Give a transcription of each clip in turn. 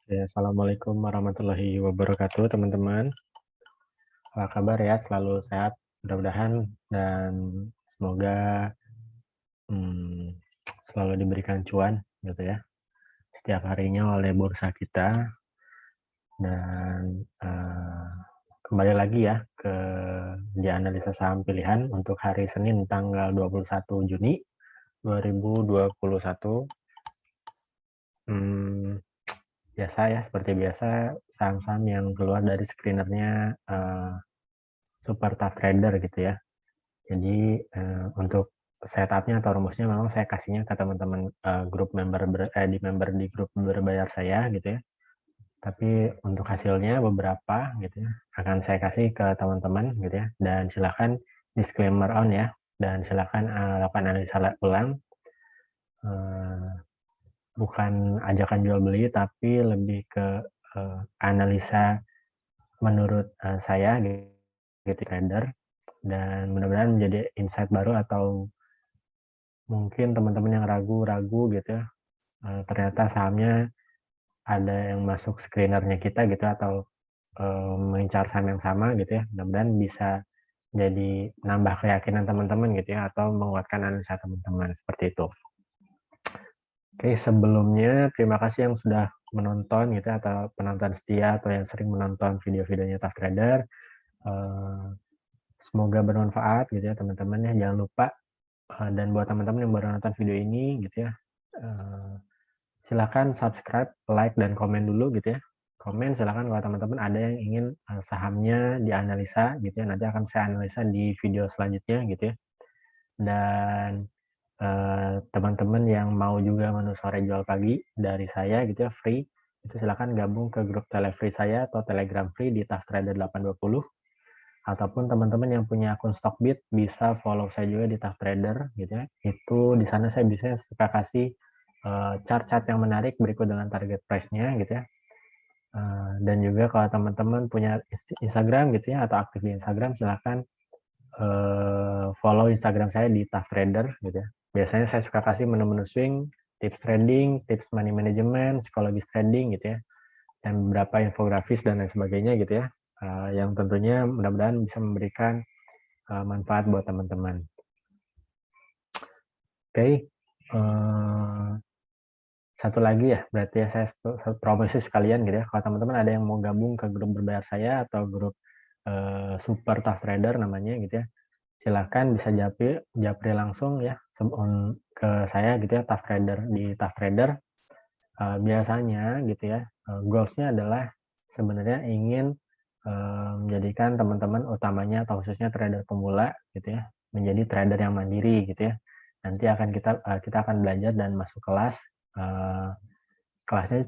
Ya, assalamualaikum warahmatullahi wabarakatuh, teman-teman. Apa kabar ya? Selalu sehat, mudah-mudahan, dan semoga hmm, selalu diberikan cuan, gitu ya, setiap harinya oleh bursa kita. Dan kembali lagi ya ke di analisa saham pilihan untuk hari Senin tanggal 21 Juni 2021. Hmm, Biasa ya, seperti biasa, saham-saham yang keluar dari screenernya Super Tough Trader gitu ya. Jadi untuk setupnya atau rumusnya memang saya kasihnya ke teman-teman grup member di member di grup berbayar saya gitu ya. Tapi untuk hasilnya beberapa gitu ya akan saya kasih ke teman-teman gitu ya. Dan silakan disclaimer on ya. Dan silakan lakukan analisa ulang. Uh, Bukan ajakan jual beli tapi lebih ke analisa menurut saya gitu trader, dan mudah-mudahan menjadi insight baru atau mungkin teman-teman yang ragu-ragu gitu ya, ternyata sahamnya ada yang masuk screenernya kita gitu atau mengincar saham yang sama gitu ya. Mudah-mudahan bisa jadi nambah keyakinan teman-teman gitu ya atau menguatkan analisa teman-teman seperti itu. Oke, sebelumnya terima kasih yang sudah menonton gitu ya, atau penonton setia atau yang sering menonton video-videonya Tough Trader. Semoga bermanfaat gitu ya teman-teman ya. Jangan lupa dan buat teman-teman yang baru nonton video ini gitu ya, silakan subscribe, like, dan komen dulu gitu ya. Komen silakan kalau teman-teman ada yang ingin sahamnya dianalisa gitu ya. Nanti akan saya analisa di video selanjutnya gitu ya. Dan teman-teman yang mau juga menu sore jual pagi dari saya gitu ya, free, itu silakan gabung ke grup Telefree saya atau Telegram free di Tough Trader 820. Ataupun teman-teman yang punya akun Stockbit bisa follow saya juga di Tough Trader gitu ya. Itu di sana saya bisa suka kasih chart-chart yang menarik berikut dengan target price-nya gitu ya. Dan juga kalau teman-teman punya Instagram gitu ya atau aktif di Instagram, silahkan follow Instagram saya di Tough Trader gitu ya. Biasanya saya suka kasih menu-menu swing, tips trading, tips money management, psikologis trading gitu ya, dan beberapa infografis dan lain sebagainya gitu ya, yang tentunya mudah-mudahan bisa memberikan manfaat buat teman-teman. Oke, satu lagi ya, berarti ya saya promosi sekalian gitu ya. Kalau teman-teman ada yang mau gabung ke grup berbayar saya atau grup Super Tough Trader namanya gitu ya, silakan bisa japri langsung ya ke saya gitu ya, Tough Trader di Tough Trader. Biasanya gitu ya, goals-nya adalah sebenarnya ingin menjadikan teman-teman utamanya atau khususnya trader pemula gitu ya, menjadi trader yang mandiri gitu ya. Nanti akan kita akan belajar dan masuk kelas, kelasnya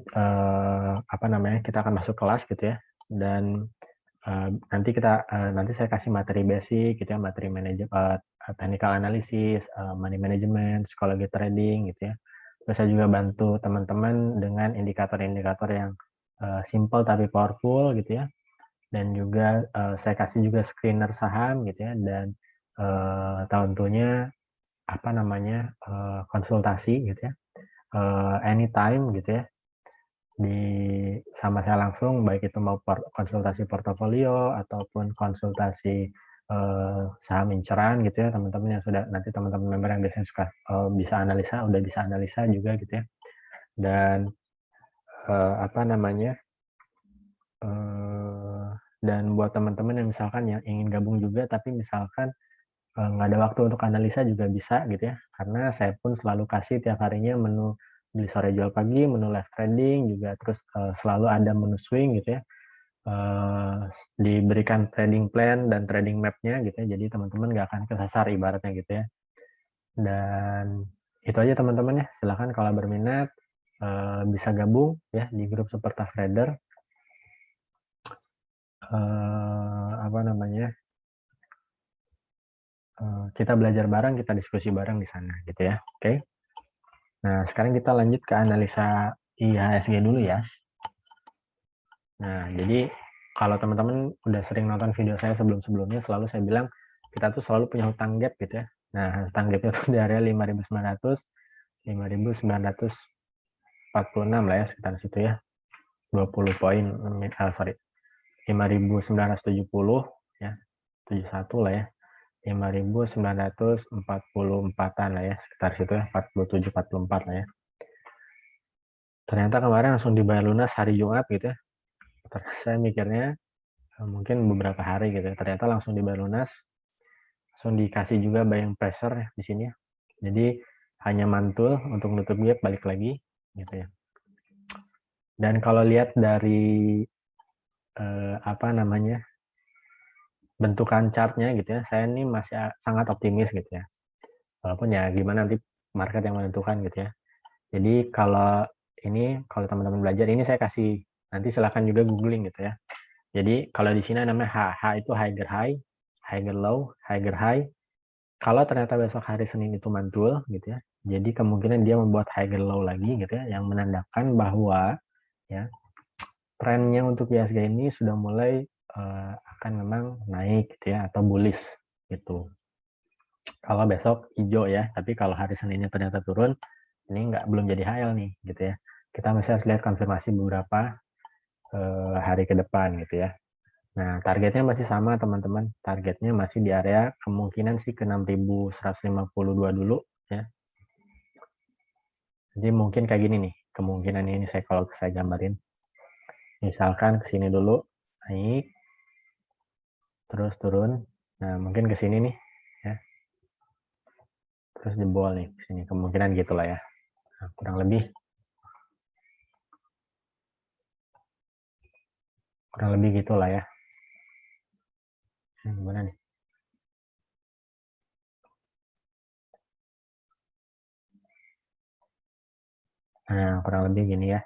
apa namanya, kita akan masuk kelas gitu ya, dan nanti saya kasih materi basic gitu ya, materi technical analysis, money management, psikologi trading gitu ya. Terus saya juga bantu teman-teman dengan indikator-indikator yang simple tapi powerful gitu ya. Dan juga saya kasih juga screener saham gitu ya, dan tentunya apa namanya, konsultasi gitu ya, anytime gitu ya, sama saya langsung, baik itu mau konsultasi portofolio ataupun konsultasi saham inceran gitu ya, teman-teman yang sudah, nanti teman-teman member yang biasanya suka bisa analisa, udah bisa analisa juga gitu ya. Dan apa namanya, dan buat teman-teman yang misalkan yang ingin gabung juga tapi misalkan nggak ada waktu untuk analisa juga bisa gitu ya, karena saya pun selalu kasih tiap harinya menu beli sore jual pagi, menu live trading juga, terus selalu ada menu swing gitu ya, diberikan trading plan dan trading map-nya gitu ya, jadi teman-teman nggak akan kesasar ibaratnya gitu ya. Dan itu aja teman-teman ya, silahkan kalau berminat bisa gabung ya di grup Super Tough Trader. Apa namanya, kita belajar bareng, kita diskusi bareng di sana gitu ya. Oke. Nah, sekarang kita lanjut ke analisa IHSG dulu ya. Nah, jadi kalau teman-teman udah sering nonton video saya sebelum-sebelumnya, selalu saya bilang kita tuh selalu punya hutang gap gitu ya. Nah, hutang gapnya tuh di area 5.900, 5.946 lah ya, sekitar situ ya. 20 poin, sorry, 5.970 ya, 71 lah ya, 5.944-an lah ya, sekitar situ ya, 47-44 lah ya. Ternyata kemarin langsung dibayar lunas hari Jumat gitu ya. Saya mikirnya mungkin beberapa hari gitu ya. Ternyata langsung dibayar lunas, langsung dikasih juga buying pressure ya di sini ya. Jadi hanya mantul untuk nutup gap balik lagi gitu ya. Dan kalau lihat dari apa namanya, bentukan chartnya gitu ya, saya ini masih sangat optimis gitu ya. Walaupun ya gimana nanti market yang menentukan gitu ya. Jadi kalau teman-teman belajar ini saya kasih, nanti silahkan juga googling gitu ya. Jadi kalau di sini namanya H itu higher high, higher low, higher high. Kalau ternyata besok hari Senin itu mantul gitu ya, jadi kemungkinan dia membuat higher low lagi gitu ya, yang menandakan bahwa ya trennya untuk IHSG ini sudah mulai akan memang naik gitu ya, atau bullish gitu. Kalau besok hijau ya, tapi kalau hari Seninnya ternyata turun, ini belum jadi HL nih gitu ya. Kita masih harus lihat konfirmasi beberapa hari ke depan gitu ya. Nah, targetnya masih sama teman-teman. Targetnya masih di area kemungkinan sih ke 6.152 dulu ya. Jadi mungkin kayak gini nih, kemungkinan ini kalau saya gambarin. Misalkan ke sini dulu naik, terus turun. Nah, mungkin ke sini nih ya. Terus jebol nih ke sini, kemungkinan gitulah ya. Nah, kurang lebih gitulah ya. Gimana nih? Nah, kurang lebih gini ya.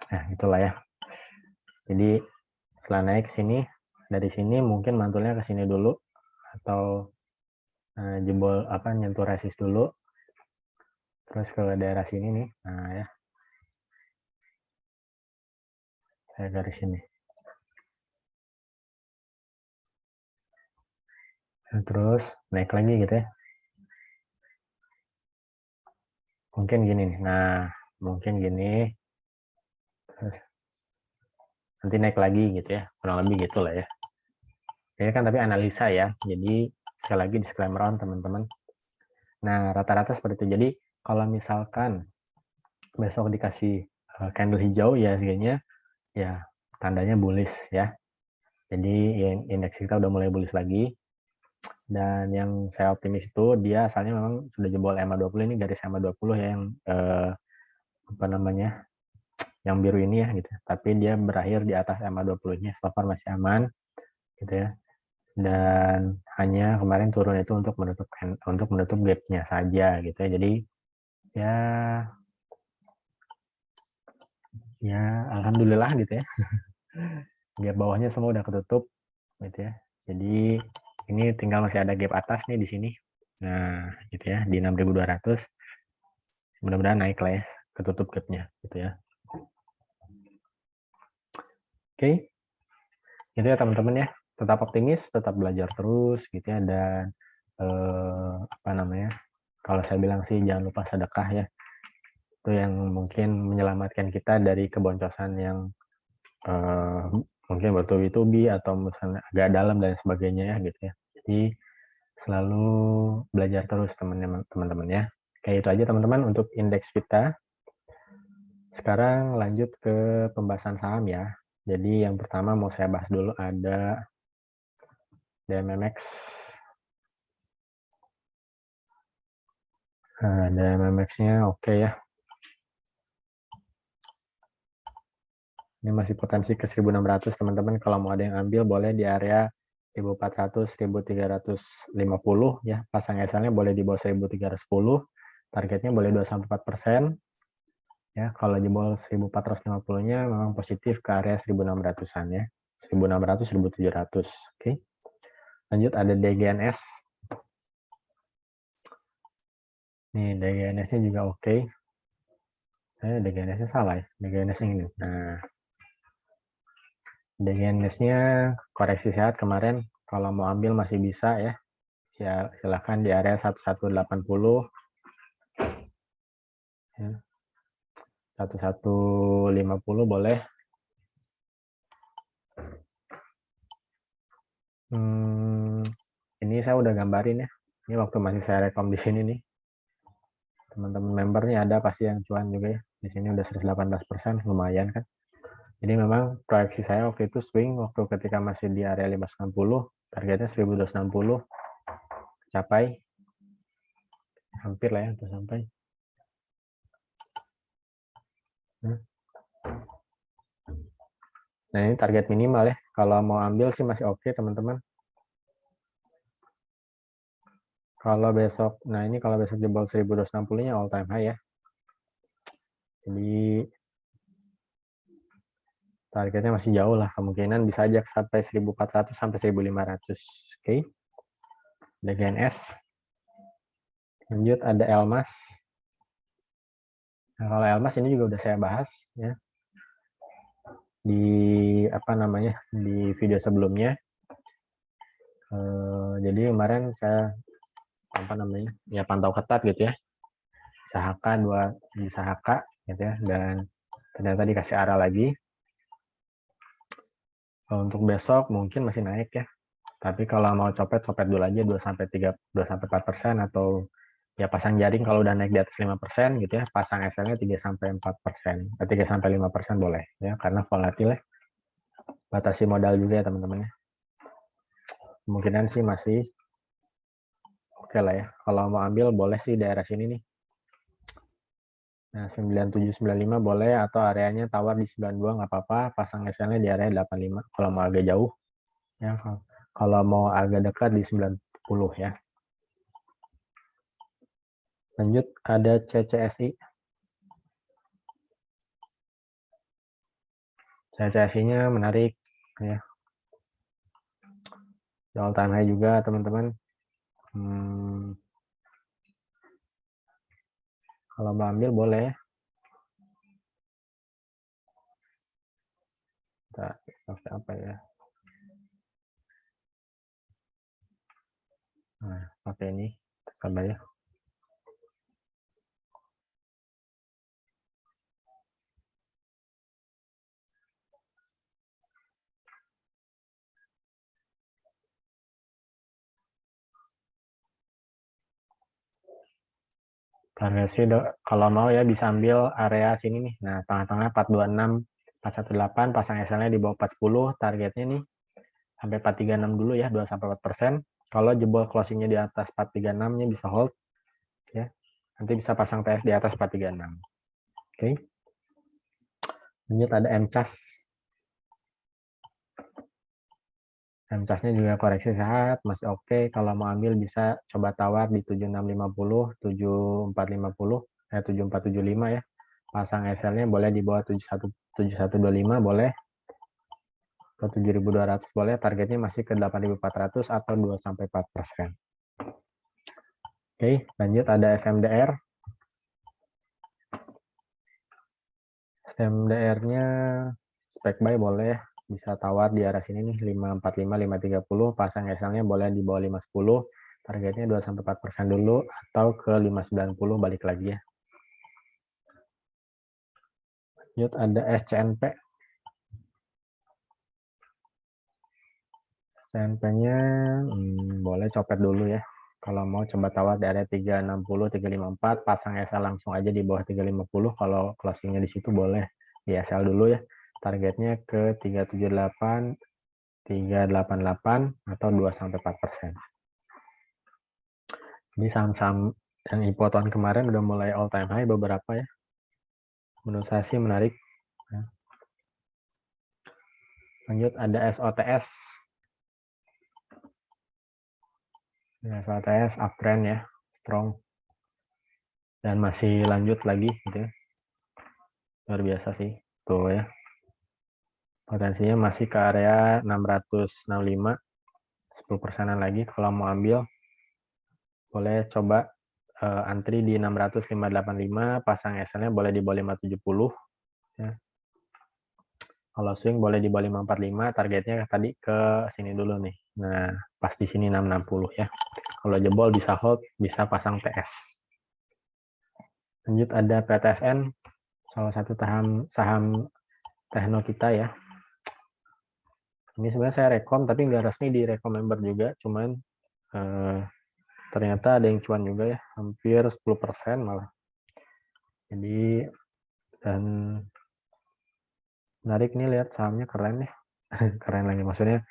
Nah, itulah ya. Jadi setelah naik ke sini, dari sini mungkin mantulnya ke sini dulu, atau jebol nyentuh resist dulu, terus ke daerah sini nih. Nah ya, saya garis sini. Terus naik lagi gitu ya. Mungkin gini nih. Nah, mungkin gini. Terus nanti naik lagi gitu ya. Kurang lebih gitu lah ya. Ini kan tapi analisa ya. Jadi sekali lagi disclaimer on teman-teman. Nah, rata-rata seperti itu. Jadi kalau misalkan besok dikasih candle hijau ya harganya ya tandanya bullish ya. Jadi indeks kita udah mulai bullish lagi. Dan yang saya optimis itu dia asalnya memang sudah jebol EMA 20, ini garis EMA 20 ya, yang apa namanya, yang biru ini ya gitu. Tapi dia berakhir di atas EMA 20-nya, so far masih aman gitu ya. Dan hanya kemarin turun itu untuk menutup gap-nya saja gitu ya. Jadi ya alhamdulillah gitu ya. Gap bawahnya semua udah ketutup gitu ya. Jadi ini tinggal masih ada gap atas nih di sini. Nah, gitu ya, di 6.200. Mudah-mudahan naik lah ya, ketutup gapnya gitu ya. Oke, itu ya teman-teman ya. Tetap optimis, tetap belajar terus gitu ya, dan apa namanya? Kalau saya bilang sih jangan lupa sedekah ya. Itu yang mungkin menyelamatkan kita dari keboncosan yang mungkin bertubi-tubi atau misalnya agak dalam dan sebagainya ya gitu ya. Jadi selalu belajar terus teman-teman ya. Kayak itu aja teman-teman untuk indeks kita. Sekarang lanjut ke pembahasan saham ya. Jadi yang pertama mau saya bahas dulu ada DMMX. Nah, DMMX-nya oke ya. Ini masih potensi ke 1.600 teman-teman. Kalau mau ada yang ambil boleh di area 1.400, 1.350 ya. Pasang SL-nya boleh di bawah 1.310. Targetnya boleh 2-4%. Ya, kalau di bawah 1.450-nya memang positif ke area 1.600-an ya. 1.600, 1.700. Oke. Lanjut ada DGNS. Nih, DGNS-nya juga oke. DGNS-nya salah ya. DGNS yang ini. Nah, DGNS-nya koreksi sehat kemarin. Kalau mau ambil masih bisa ya. Silahkan di area 1180. Ya. 1150 boleh. saya udah gambarin ya. Ini waktu masih saya rekom di sini nih. Teman-teman member nih ada pasti yang cuan juga ya. Di sini udah 118%, lumayan kan. Jadi memang proyeksi saya waktu itu swing waktu ketika masih di area 560, targetnya 1260 capai. Hampir lah ya untuk sampai. Nah, ini target minimal ya. Kalau mau ambil sih masih oke, teman-teman. Kalau besok, nah ini kalau besok jebol 1260-nya all time high ya. Jadi targetnya masih jauh lah, kemungkinan bisa aja sampai 1400 sampai 1500. Oke. Ada GNS. Lanjut ada Elmas. Nah, kalau Elmas ini juga udah saya bahas ya di di video sebelumnya. Jadi kemarin saya pantau ketat gitu ya. Sahaka di Sahaka gitu ya, dan ternyata dikasih arah lagi. Kalau untuk besok mungkin masih naik ya. Tapi kalau mau copet dulu aja 2-4% atau ya pasang jaring kalau udah naik di atas 5% gitu ya, pasang SL-nya 3-4%, 3-5% boleh ya, karena volatil ya. Batasi modal juga ya teman-teman ya. Kemungkinan sih masih oke lah ya. Kalau mau ambil boleh sih daerah sini nih. Nah, 9795 boleh, atau areanya tawar di 92 nggak apa-apa, pasang SL-nya di area 85 kalau mau agak jauh. Ya, kalau mau agak dekat di 90 ya. Lanjut ada CCSI. CCSI-nya menarik ya. All time high juga teman-teman. Kalau mau ambil boleh. Kita pakai apa ya? Nah, pakai ini. Sabar ya. Target sih kalau mau ya bisa ambil area sini nih. Nah, tengah-tengah 426, 418, pasang SL-nya di bawah 410, targetnya nih sampai 436 dulu ya, 2-4%. Kalau jebol closingnya di atas 436-nya bisa hold ya. Nanti bisa pasang TS di atas 436. Oke. Lanjut ada MCAS. MCAS-nya juga koreksi sehat, masih oke. Kalau mau ambil bisa coba tawar di 7650, 7450, 7475 ya. Pasang SL-nya boleh di bawah 7125 boleh. Atau 7200 boleh. Targetnya masih ke 8400 atau 2-4%. Oke, lanjut ada SMDR. SMDR-nya spek buy boleh, bisa tawar di arah sini nih 545, 530, pasang SL-nya boleh di bawah 510, targetnya 2-4% dulu atau ke 590 balik lagi ya. Lanjut ada SCNP. SCNP-nya boleh copet dulu ya. Kalau mau coba tawar di area 360, 354, pasang SL langsung aja di bawah 350. Kalau closingnya di situ boleh di SL dulu ya. Targetnya ke 378, 388 atau 2-4%. Ini saham-saham yang IPO tahun kemarin udah mulai all time high beberapa ya. Menurut saya sih menarik. Lanjut ada SOTS. SOTS uptrend ya, strong. Dan masih lanjut lagi gitu ya. Luar biasa sih. Tuh ya. Potensinya masih ke area 665. 10%-an lagi kalau mau ambil. Boleh coba antri di 600-585, pasang SL-nya boleh di bawah 570 ya. Kalau swing boleh di bawah 545, targetnya tadi ke sini dulu nih. Nah, pas di sini 660 ya. Kalau jebol bisa hold, bisa pasang TS. Lanjut ada PTSN, salah satu saham tekno kita ya. Ini sebenarnya saya rekom, tapi nggak resmi di rekom member juga, cuman ternyata ada yang cuan juga ya, hampir 10% malah. Jadi, dan menarik nih, lihat sahamnya keren ya. Keren lagi, maksudnya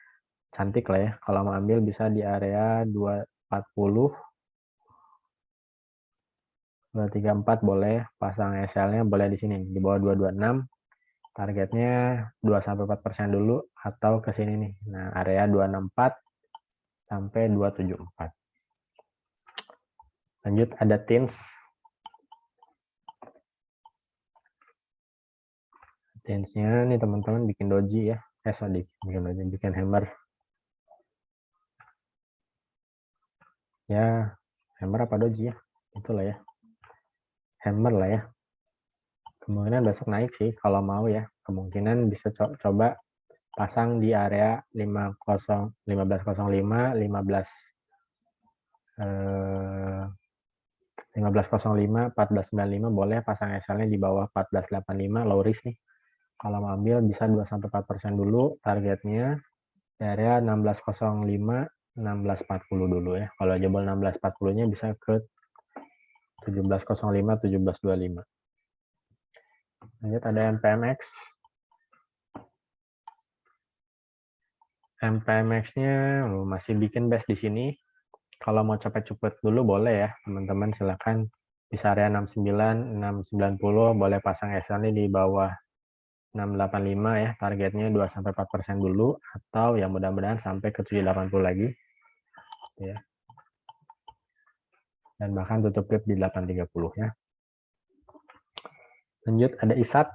cantik lah ya. Kalau mau ambil bisa di area 240, 234 boleh, pasang SL-nya boleh di sini, di bawah 226. Targetnya 2-4% dulu, atau ke sini nih. Nah, area 264 sampai 274. Lanjut, ada TINS. TINS-nya nih teman-teman bikin doji ya. Sorry, bikin doji, bikin hammer. Ya, hammer apa doji ya? Itulah ya. Hammer lah ya. Kemungkinan besok naik sih kalau mau ya. Kemungkinan bisa coba pasang di area 1505, 1505, 1495 boleh, pasang SL-nya di bawah 1485, low risk nih. Kalau mau ambil bisa 2-4% dulu, targetnya di area 1605, 1640 dulu ya. Kalau jebol 1640-nya bisa ke 1705, 1725. Lanjut, ada MPMX. MPMX-nya masih bikin base di sini. Kalau mau cepet-cepet dulu boleh ya, teman-teman silakan. Bisa area 69, 690, boleh pasang SL-nya di bawah 685 ya, targetnya 2-4% dulu, atau yang mudah-mudahan sampai ke 780 lagi ya. Dan bahkan tutup gap di 830 ya. Lanjut, ada ISAT.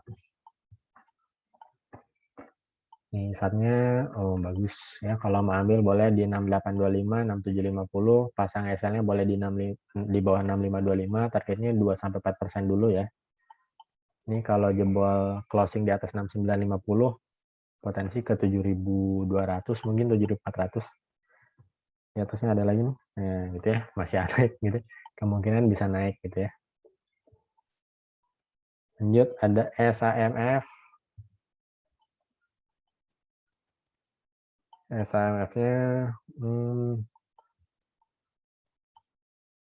Nih, ISAT-nya bagus ya. Kalau mau ambil boleh di 6825, 6750, pasang SL-nya boleh di bawah 6525, targetnya 2-4% dulu ya. Ini kalau jebol closing di atas 6950, potensi ke 7200, mungkin 7400. Di atasnya ada lagi nih, nah, gitu ya, masih ada gitu. Kemungkinan bisa naik gitu ya. Lanjut, ada SAMF. SAMF-nya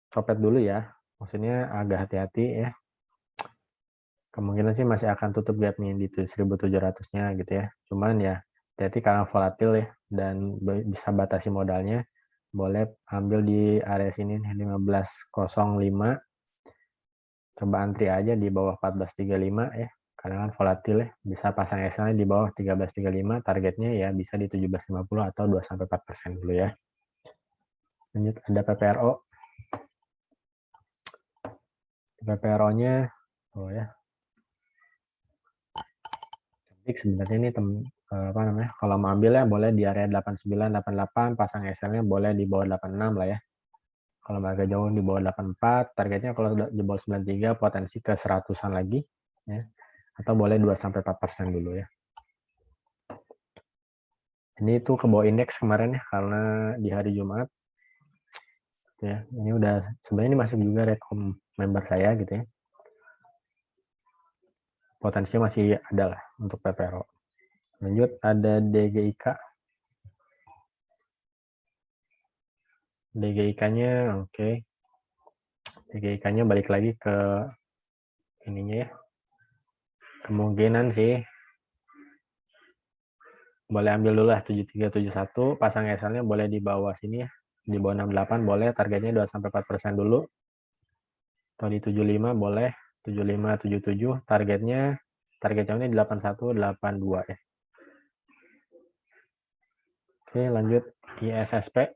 copet dulu ya. Maksudnya agak hati-hati ya. Kemungkinan sih masih akan tutup gap nih di 1700-nya gitu ya. Cuman ya hati-hati karena volatil ya, dan bisa batasi modalnya. Boleh ambil di area sini nih, 1505. Coba antri aja di bawah 1435 ya. Karena kan volatil ya, bisa pasang SL-nya di bawah 1335, targetnya ya bisa di 1750 atau 2-4% dulu ya. Lanjut, ada PPRO. PPRO-nya ya. Cantik sebenarnya ini apa namanya? Kalau mau ambil ya boleh di area 89, 88, pasang SL-nya boleh di bawah 86 lah ya. Kalau agak jauh di bawah 84, targetnya kalau jebol 93 potensi ke 100-an lagi ya. Atau boleh 2-4% dulu ya. Ini tuh ke bawah indeks kemarin ya, karena di hari Jumat ya. Ini udah, sebenarnya ini masuk juga rekom member saya gitu ya. Potensinya masih ada lah untuk PPRO. Lanjut, ada DGIK. DGIK-nya oke. DGIK-nya balik lagi ke ininya ya. Kemungkinan sih boleh ambil dulu lah 7371, pasang SL-nya boleh di bawah sini ya. Di bawah 68 boleh, targetnya 2-4% dulu. Atau di 75 boleh, 7577, targetnya ini 8182 ya. Oke, lanjut ISSP.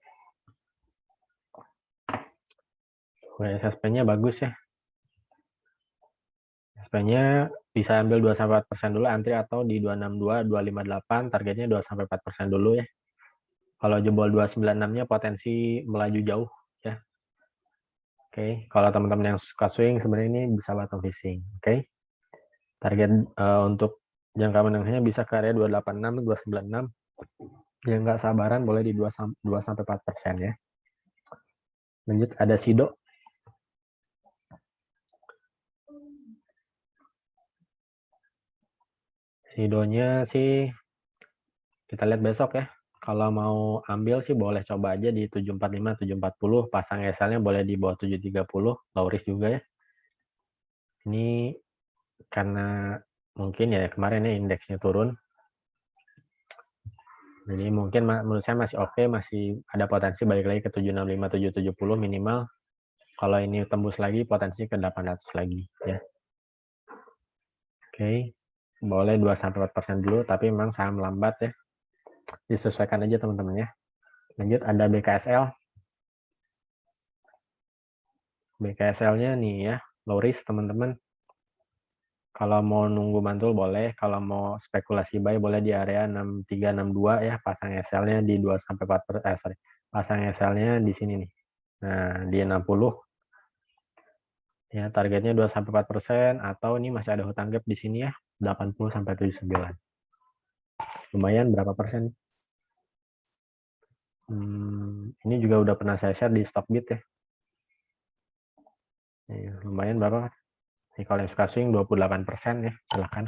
ISSP-nya bagus ya. ISSP-nya bisa ambil 2-4% dulu, antri atau di 262, 258, targetnya 2-4% dulu ya. Kalau jebol 296-nya potensi melaju jauh ya. Oke, kalau teman-teman yang suka swing sebenarnya ini bisa bottom fishing. Oke. Target untuk jangka menengahnya bisa ke area 286, 296. Yang nggak sabaran boleh di 2-4% ya. Lanjut, ada SIDO. SIDO-nya sih kita lihat besok ya. Kalau mau ambil sih boleh coba aja di 745, 740, pasang SL-nya boleh di bawah 730, low risk juga ya. Ini karena mungkin ya kemarin ya indeksnya turun. Jadi mungkin menurut saya masih oke, masih ada potensi balik lagi ke 765, 770 minimal. Kalau ini tembus lagi potensi ke 800 lagi ya. Oke. Boleh 2-4% dulu, tapi memang saham lambat ya. Disesuaikan aja teman-teman ya. Lanjut ada BKSL. BKSL-nya nih ya, low risk teman-teman. Kalau mau nunggu mantul boleh, kalau mau spekulasi buy boleh di area 6362 ya, pasang SL-nya di 2 sampai 4 pasang SL-nya di sini nih. Nah, di 60 ya, targetnya 2 sampai 4% atau ini masih ada hutang gap di sini ya, 80 sampai 79. Lumayan berapa persen? Ini juga udah pernah saya share di Stockbit ya. Lumayan berapa? Nih, kalau yang suka swing 28% ya, silahkan.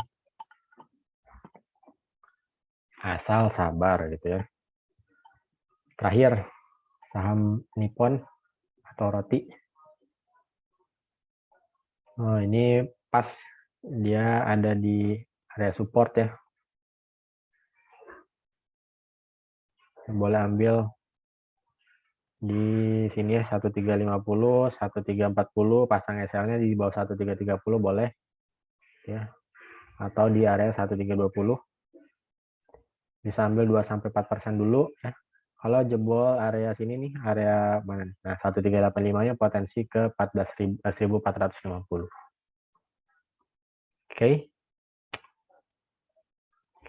Asal sabar gitu ya. Terakhir, saham Nippon atau roti. Oh, ini pas dia ada di area support ya. Boleh ambil di sini ya 1350, 1340, pasang SL-nya di bawah 1330 boleh ya. Atau di area 1320. Bisa ambil 2 sampai 4% dulu ya. Kalau jebol area sini nih, area mana? Nah, 1385-nya potensi ke 14.450. Oke.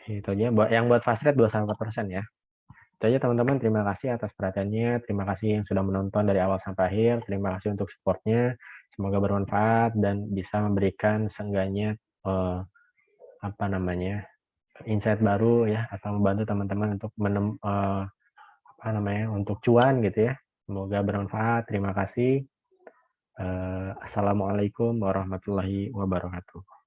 Itu aja yang buat fast rate 2 sampai 4% ya. Itu aja teman-teman, terima kasih atas perhatiannya, terima kasih yang sudah menonton dari awal sampai akhir, terima kasih untuk supportnya, semoga bermanfaat dan bisa memberikan seenggaknya apa namanya insight baru ya, atau membantu teman-teman untuk apa namanya untuk cuan gitu ya. Semoga bermanfaat, terima kasih. Assalamualaikum warahmatullahi wabarakatuh.